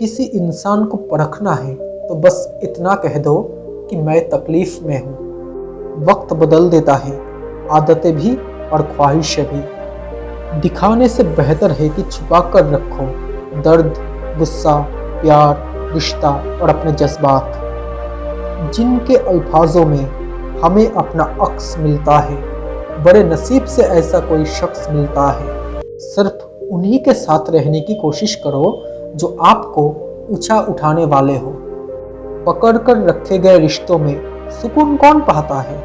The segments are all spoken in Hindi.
किसी इंसान को परखना है तो बस इतना कह दो कि मैं तकलीफ में हूँ। वक्त बदल देता है, आदतें भी और ख्वाहिशें भी। दिखाने से बेहतर है कि छुपा कर रखो दर्द, गुस्सा, प्यार, रिश्ता और अपने जज्बात। जिनके अल्फाजों में हमें अपना अक्स मिलता है, बड़े नसीब से ऐसा कोई शख्स मिलता है। सिर्फ उन्हीं के साथ रहने की कोशिश करो जो आपको ऊंचा उठाने वाले हो। पकड़ कर रखे गए रिश्तों में सुकून कौन पाता है?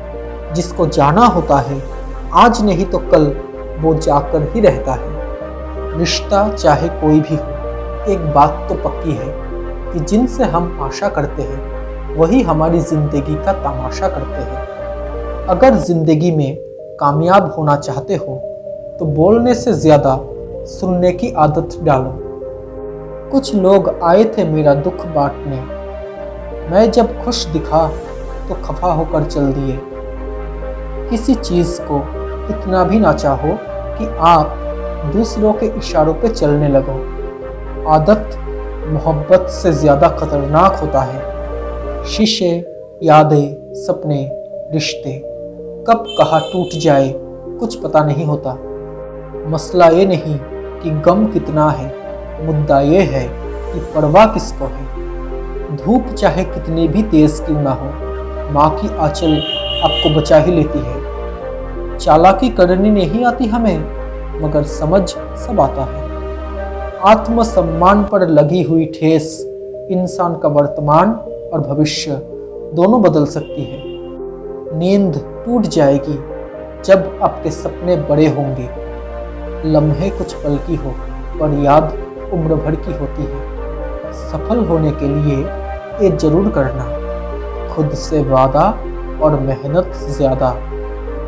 जिसको जाना होता है आज नहीं तो कल वो जाकर ही रहता है। रिश्ता चाहे कोई भी हो, एक बात तो पक्की है कि जिनसे हम आशा करते हैं वही हमारी जिंदगी का तमाशा करते हैं। अगर जिंदगी में कामयाब होना चाहते हो तो बोलने से ज्यादा सुनने की आदत डालो। कुछ लोग आए थे मेरा दुख बांटने, मैं जब खुश दिखा तो खफा होकर चल दिए। किसी चीज को इतना भी ना चाहो कि आप दूसरों के इशारों पे चलने लगो। आदत मोहब्बत से ज्यादा खतरनाक होता है। शीशे, यादें, सपने, रिश्ते कब कहाँ टूट जाए कुछ पता नहीं होता। मसला ये नहीं कि गम कितना है, मुद्दा ये है कि परवाह किसको है। धूप चाहे कितनी भी तेज क्यों ना हो, माँ की आंचल आपको बचा ही लेती है। चालाकी करनी नहीं आती हमें, मगर समझ सब आता है। आत्मसम्मान पर लगी हुई ठेस इंसान का वर्तमान और भविष्य दोनों बदल सकती है। नींद टूट जाएगी जब आपके सपने बड़े होंगे। लम्हे कुछ पल की हो पर याद उम्र भर की होती है। सफल होने के लिए ये जरूर करना, खुद से वादा और मेहनत ज्यादा।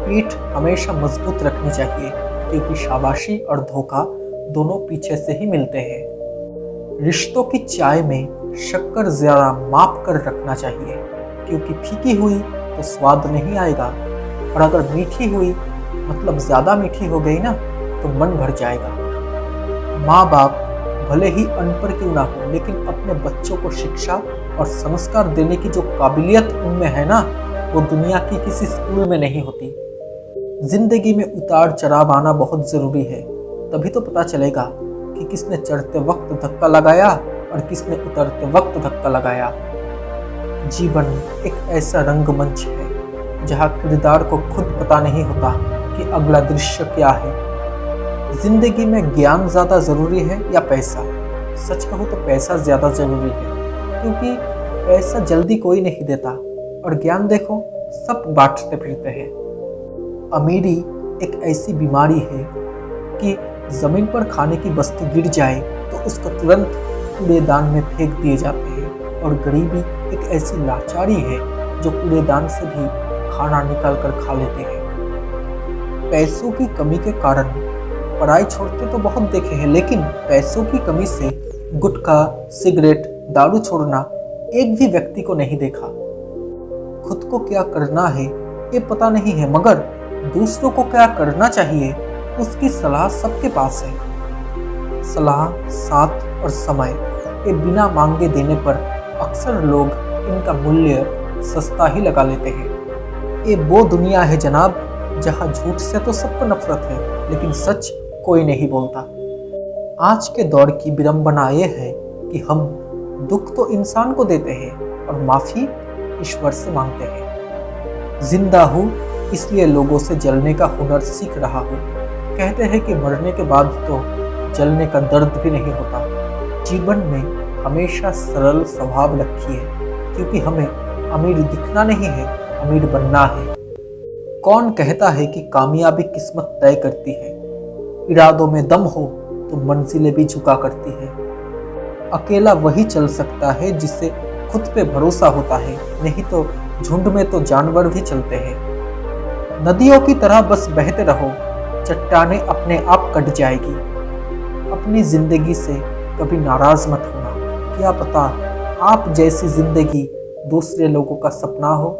पीठ हमेशा मजबूत रखनी चाहिए क्योंकि शाबाशी और धोखा दोनों पीछे से ही मिलते हैं। रिश्तों की चाय में शक्कर ज्यादा माप कर रखना चाहिए क्योंकि फीकी हुई तो स्वाद नहीं आएगा, और अगर मीठी हुई मतलब ज्यादा मीठी हो गई ना तो मन भर जाएगा। माँ बाप भले ही अनपढ़ क्यों ना हो, लेकिन अपने बच्चों को शिक्षा और संस्कार देने की जो काबिलियत उनमें है ना, वो दुनिया की किसी स्कूल में नहीं होती। जिंदगी में उतार चढ़ाव आना बहुत जरूरी है, तभी तो पता चलेगा कि किसने चढ़ते वक्त धक्का लगाया और किसने उतरते वक्त धक्का लगाया। जीवन एक ऐसा रंगमंच है जहाँ किरदार को खुद पता नहीं होता कि अगला दृश्य क्या है। जिंदगी में ज्ञान ज्यादा जरूरी है या पैसा? सच कहूँ तो पैसा ज्यादा जरूरी है, क्योंकि पैसा जल्दी कोई नहीं देता और ज्ञान देखो सब बांटते फिरते हैं। अमीरी एक ऐसी बीमारी है कि जमीन पर खाने की वस्तु गिर जाए तो उसको तुरंत कूड़ेदान में फेंक दिए जाते हैं, और गरीबी एक ऐसी लाचारी है जो कूड़ेदान से भी खाना निकाल कर खा लेते हैं। पैसों की कमी के कारण पढ़ाई छोड़ते तो बहुत देखे हैं, लेकिन पैसों की कमी से गुटखा, सिगरेट, दारू छोड़ना एक भी व्यक्ति को नहीं देखा। खुद को क्या करना है ये पता नहीं है, मगर दूसरों को क्या करना चाहिए उसकी सलाह सबके पास है। सलाह, साथ और समय ये बिना मांगे देने पर अक्सर लोग इनका मूल्य सस्ता ही लगा लेते हैं। ये वो दुनिया है जनाब जहाँ झूठ से तो सबको नफरत है, लेकिन सच कोई नहीं बोलता। आज के दौर की विडंबना ये है कि हम दुख तो इंसान को देते हैं और माफी ईश्वर से मांगते हैं। जिंदा हूँ इसलिए लोगों से जलने का हुनर सीख रहा हूँ। कहते हैं कि मरने के बाद तो जलने का दर्द भी नहीं होता। जीवन में हमेशा सरल स्वभाव रखिए, क्योंकि हमें अमीर दिखना नहीं है, अमीर बनना है। कौन कहता है कि कामयाबी किस्मत तय करती है? इरादों में दम हो तो मंजिलें भी झुका करती है। अकेला वही चल सकता है जिसे खुद पे भरोसा होता है, नहीं तो झुंड में तो जानवर भी चलते हैं। नदियों की तरह बस बहते रहो, चट्टानें अपने आप कट जाएगी। अपनी जिंदगी से कभी नाराज मत होना, क्या पता आप जैसी जिंदगी दूसरे लोगों का सपना हो।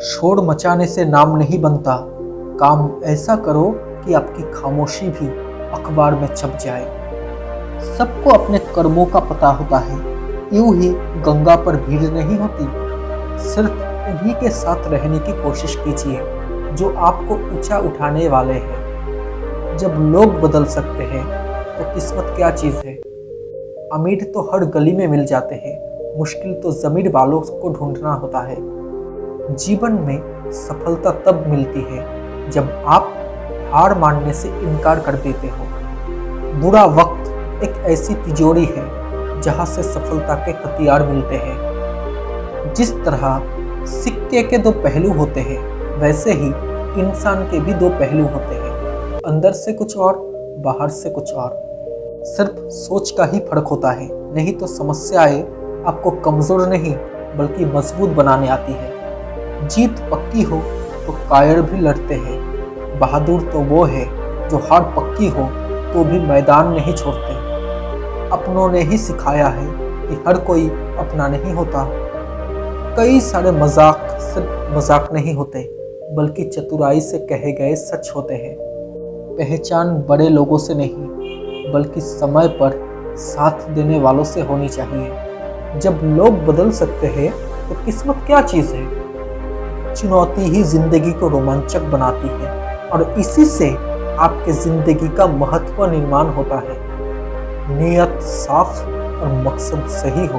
शोर मचाने से नाम नहीं बनता, काम ऐसा करो कि आपकी खामोशी भी अखबार में छप जाए। सबको अपने कर्मों का पता होता है। यूं ही गंगा पर भीड़ नहीं होती। सिर्फ उन्हीं के साथ रहने की कोशिश कीजिए जो आपको ऊंचा उठाने वाले हैं। जब लोग बदल सकते हैं तो किस्मत क्या चीज़ है। अमीर तो हर गली में मिल जाते हैं, मुश्किल तो ज़मीर वालों को ढूंढना होता है। जीवन में सफलता तब मिलती है जब आप हार मानने से इनकार कर देते हो। बुरा वक्त एक ऐसी तिजोरी है जहां से सफलता के हथियार मिलते हैं। जिस तरह सिक्के के दो पहलू होते हैं, वैसे ही इंसान के भी दो पहलू होते हैं, अंदर से कुछ और बाहर से कुछ और। सिर्फ सोच का ही फर्क होता है, नहीं तो समस्याएं आपको कमजोर नहीं बल्कि मजबूत बनाने आती है। जीत पक्की हो तो कायर भी लड़ते हैं। बहादुर तो वो है जो हार पक्की हो तो भी मैदान नहीं छोड़ते। अपनों ने ही सिखाया है कि हर कोई अपना नहीं होता। कई सारे मजाक सिर्फ मजाक नहीं होते बल्कि चतुराई से कहे गए सच होते हैं। पहचान बड़े लोगों से नहीं बल्कि समय पर साथ देने वालों से होनी चाहिए। जब लोग बदल सकते हैं तो किस्मत क्या चीज़ है। चुनौती ही जिंदगी को रोमांचक बनाती है और इसी से आपके जिंदगी का महत्व निर्माण होता है। नियत साफ और मकसद सही हो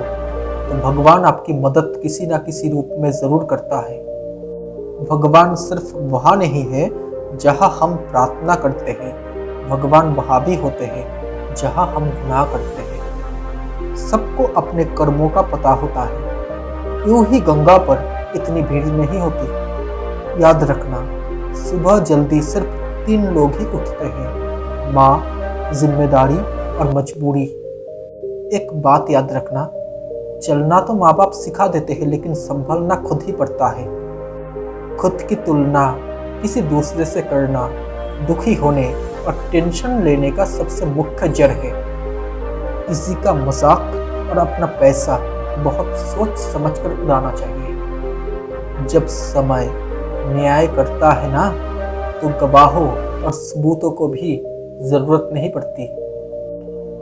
तो भगवान आपकी मदद किसी ना किसी रूप में जरूर करता है। भगवान सिर्फ वहाँ नहीं है जहाँ हम प्रार्थना करते हैं, भगवान वहाँ भी होते हैं जहाँ हम गुनाह करते हैं। सबको अपने कर्मों का पता होता है। यूं ही गंगा पर इतनी भीड़ नहीं होती। याद रखना, सुबह जल्दी सिर्फ 3 लोग ही उठते हैं, माँ, जिम्मेदारी और मजबूरी। एक बात याद रखना, चलना तो माँ बाप सिखा देते हैं लेकिन संभलना खुद ही पड़ता है। खुद की तुलना किसी दूसरे से करना दुखी होने और टेंशन लेने का सबसे मुख्य जड़ है। किसी का मजाक और अपना पैसा बहुत सोच समझकर उड़ाना चाहिए। जब समय न्याय करता है ना तो गवाहों और सबूतों को भी जरूरत नहीं पड़ती।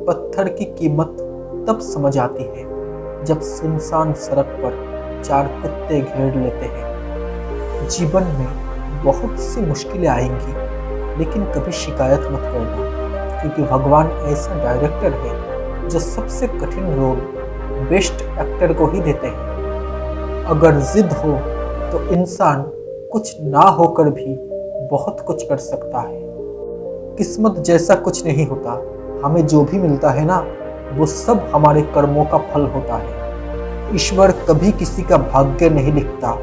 पत्थर की कीमत तब समझ आती है जब सुनसान सड़क पर 4 कुत्ते घेर लेते हैं। जीवन में बहुत सी मुश्किलें आएंगी लेकिन कभी शिकायत मत करना, क्योंकि भगवान ऐसा डायरेक्टर है जो सबसे कठिन रोल बेस्ट एक्टर को ही देते हैं। अगर जिद हो तो इंसान कुछ ना होकर भी बहुत कुछ कर सकता है। किस्मत जैसा कुछ नहीं होता। हमें जो भी मिलता है ना वो सब हमारे कर्मों का फल होता है। ईश्वर कभी किसी का भाग्य नहीं लिखता।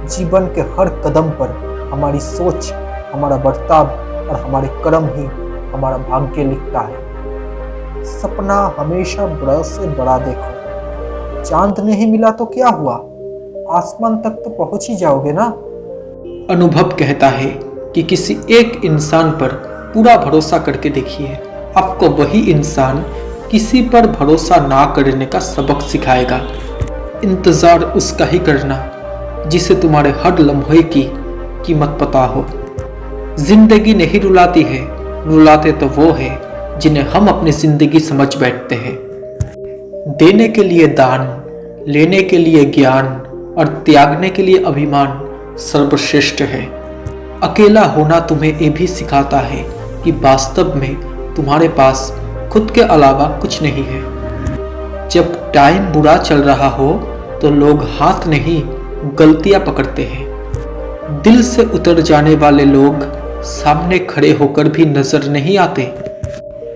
जीवन के हर कदम पर हमारी सोच, हमारा बर्ताव और हमारे कर्म ही हमारा भाग्य लिखता है। सपना हमेशा बड़ा से बड़ा देखो। चांद नहीं मिला तो क्या हुआ, आसमान तक तो पहुंच ही जाओगे ना। अनुभव कहता है कि किसी एक इंसान पर पूरा भरोसा करके देखिए, आपको वही इंसान किसी पर भरोसा ना करने का सबक सिखाएगा। इंतजार उसका ही करना जिसे तुम्हारे हर लम्हे की कीमत पता हो। जिंदगी नहीं रुलाती है, रुलाते तो वो है जिन्हें हम अपनी जिंदगी समझ बैठते हैं। देने के लिए दान, लेने के लिए ज्ञान और त्यागने के लिए अभिमान सर्वश्रेष्ठ है। अकेला होना तुम्हें ये भी सिखाता है कि वास्तव में तुम्हारे पास खुद के अलावा कुछ नहीं है। जब टाइम बुरा चल रहा हो तो लोग हाथ नहीं गलतियां पकड़ते हैं। दिल से उतर जाने वाले लोग सामने खड़े होकर भी नजर नहीं आते।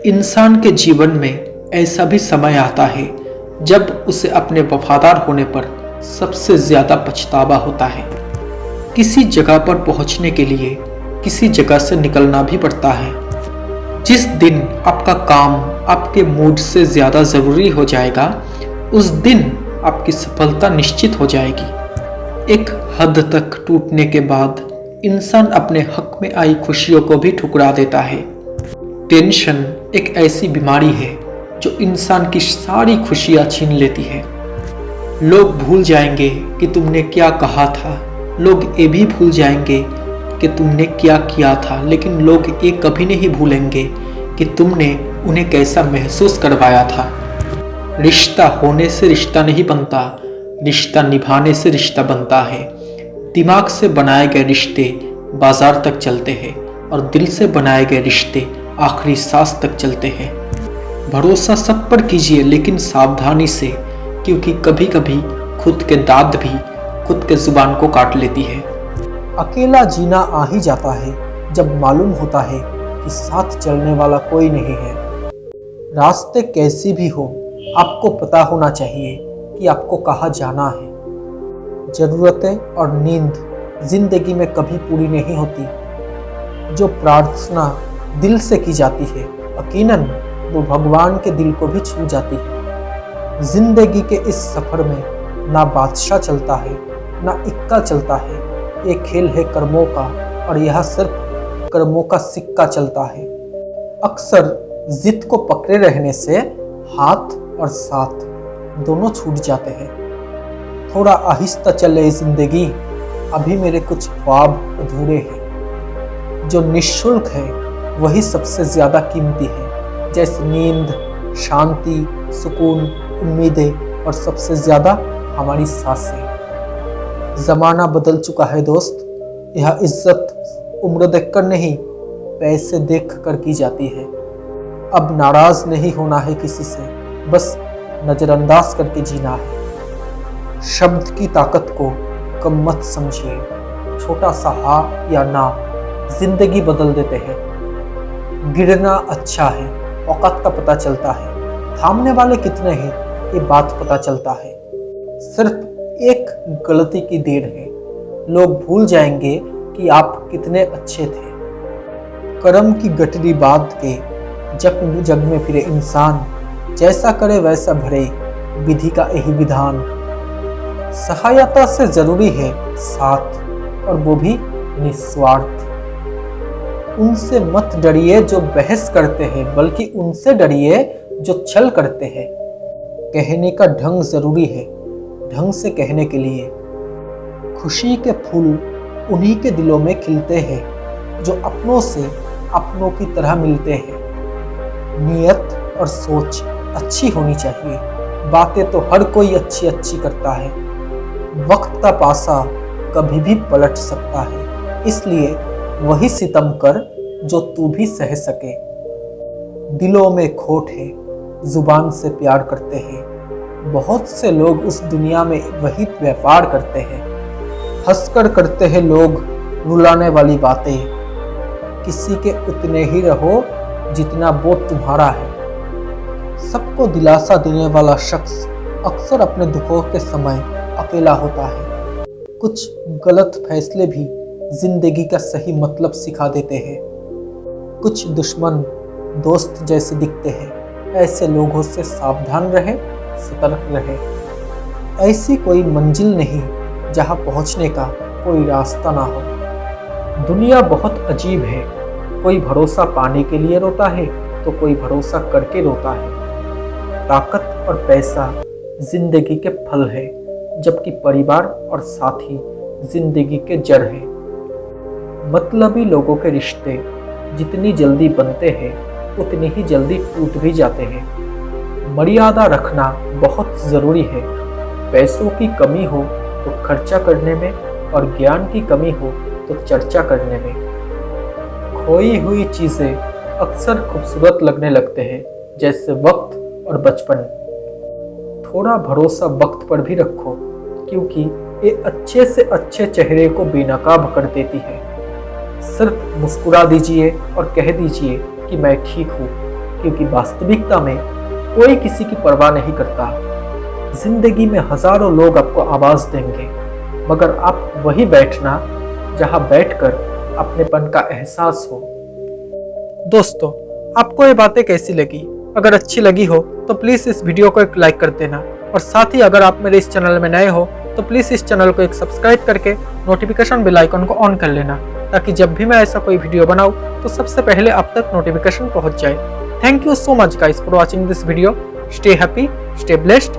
इंसान के जीवन में ऐसा भी समय आता है जब उसे अपने वफादार होने पर सबसे ज्यादा पछतावा होता है। किसी जगह पर पहुंचने के लिए किसी जगह से निकलना भी पड़ता है। जिस दिन आपका काम आपके मूड से ज्यादा जरूरी हो जाएगा, उस दिन आपकी सफलता निश्चित हो जाएगी। एक हद तक टूटने के बाद इंसान अपने हक में आई खुशियों को भी ठुकरा देता है। टेंशन एक ऐसी बीमारी है जो इंसान की सारी खुशियां छीन लेती है। लोग भूल जाएंगे कि तुमने क्या कहा था, लोग ये भी भूल जाएंगे कि तुमने क्या किया था, लेकिन लोग ये कभी नहीं भूलेंगे कि तुमने उन्हें कैसा महसूस करवाया था। रिश्ता होने से रिश्ता नहीं बनता, रिश्ता निभाने से रिश्ता बनता है। दिमाग से बनाए गए रिश्ते बाजार तक चलते हैं और दिल से बनाए गए रिश्ते आखिरी सांस तक चलते हैं। भरोसा सब पर कीजिए, लेकिन सावधानी से, क्योंकि कभी कभी खुद के दांत भी खुद के जुबान को काट लेती है। अकेला जीना आ ही जाता है जब मालूम होता है कि साथ चलने वाला कोई नहीं है। रास्ते कैसी भी हो, आपको पता होना चाहिए कि आपको कहाँ जाना है। जरूरतें और नींद जिंदगी में कभी पूरी नहीं होती। जो प्रार्थना दिल से की जाती है, यकीनन वो भगवान के दिल को भी छू जाती है। जिंदगी के इस सफर में ना बादशाह चलता है ना इक्का चलता है। ये खेल है कर्मों का और यह सिर्फ कर्मों का सिक्का चलता है। अक्सर जिद को पकड़े रहने से हाथ और साथ दोनों छूट जाते हैं। थोड़ा आहिस्ता चले जिंदगी, अभी मेरे कुछ ख्वाब अधूरे हैं। जो निःशुल्क है वही सबसे ज्यादा कीमती है, जैसे नींद, शांति, सुकून, उम्मीदें और सबसे ज्यादा हमारी सांसें। जमाना बदल चुका है दोस्त। यह इज्जत उम्र देखकर नहीं, पैसे देख कर की जाती है। अब नाराज नहीं होना है किसी से, बस नजरअंदाज करके जीना है। शब्द की ताकत को कम मत समझिए। छोटा सा हाँ या ना जिंदगी बदल देते हैं। गिरना अच्छा है, औकात का पता चलता है। थामने वाले कितने हैं ये बात पता चलता है। सिर्फ एक गलती की देर है, लोग भूल जाएंगे कि आप कितने अच्छे थे। कर्म की गठरी बांध के जग में फिरे इंसान, जैसा करे वैसा भरे, विधि का यही विधान। सहायता से जरूरी है साथ, और वो भी निस्वार्थ। उनसे मत डरिए जो बहस करते हैं, बल्कि उनसे डरिए जो छल करते हैं। कहने का ढंग जरूरी है, ढंग से कहने के लिए। खुशी के फूल उन्हीं के दिलों में खिलते हैं जो अपनों से अपनों की तरह मिलते हैं। नियत और सोच अच्छी होनी चाहिए। बातें तो हर कोई अच्छी अच्छी करता है। वक्त का पासा कभी भी पलट सकता है, इसलिए वही सितम कर जो तू भी सह सके। दिलों में खोट है, जुबान से प्यार करते हैं। बहुत से लोग उस दुनिया में वही व्यापार करते हैं। हंसकर करते हैं लोग रुलाने वाली बातें। किसी के उतने ही रहो जितना वो तुम्हारा है। सबको दिलासा देने वाला शख्स अक्सर अपने दुखों के समय अकेला होता है। कुछ गलत फैसले भी जिंदगी का सही मतलब सिखा देते हैं। कुछ दुश्मन दोस्त जैसे दिखते हैं। ऐसे लोगों से सावधान रहे, सतर्क रहे। ऐसी कोई मंजिल नहीं जहां पहुंचने का कोई रास्ता ना हो। दुनिया बहुत अजीब है। कोई भरोसा पाने के लिए रोता है तो कोई भरोसा करके रोता है। ताकत और पैसा जिंदगी के फल है, जबकि परिवार और साथी जिंदगी के जड़ है। मतलबी लोगों के रिश्ते जितनी जल्दी बनते हैं उतनी ही जल्दी टूट भी जाते हैं। मर्यादा रखना बहुत जरूरी है। पैसों की कमी हो तो खर्चा करने में, और ज्ञान की कमी हो तो चर्चा करने में। खोई हुई चीजें अक्सर खूबसूरत लगने लगते हैं, जैसे वक्त और बचपन। थोड़ा भरोसा वक्त पर भी रखो, क्योंकि ये अच्छे से अच्छे चेहरे को बेनकाब कर देती है। सिर्फ मुस्कुरा दीजिए और कह दीजिए कि मैं ठीक हूँ, क्योंकि वास्तविकता में कोई किसी की परवाह नहीं करता। जिंदगी में हजारों लोग आपको आवाज देंगे, मगर आप वही बैठना जहां बैठकर अपनेपन का एहसास हो। दोस्तों, आपको ये बातें कैसी लगी? अगर अच्छी लगी हो तो प्लीज़ इस वीडियो को एक लाइक कर देना, और साथ ही अगर आप मेरे इस चैनल में नए हो तो प्लीज़ इस चैनल को एक सब्सक्राइब करके नोटिफिकेशन बेल आइकन को ऑन कर लेना, ताकि जब भी मैं ऐसा कोई वीडियो बनाऊं तो सबसे पहले आप तक नोटिफिकेशन पहुंच जाए। Thank you so much guys for watching this video. Stay happy, stay blessed.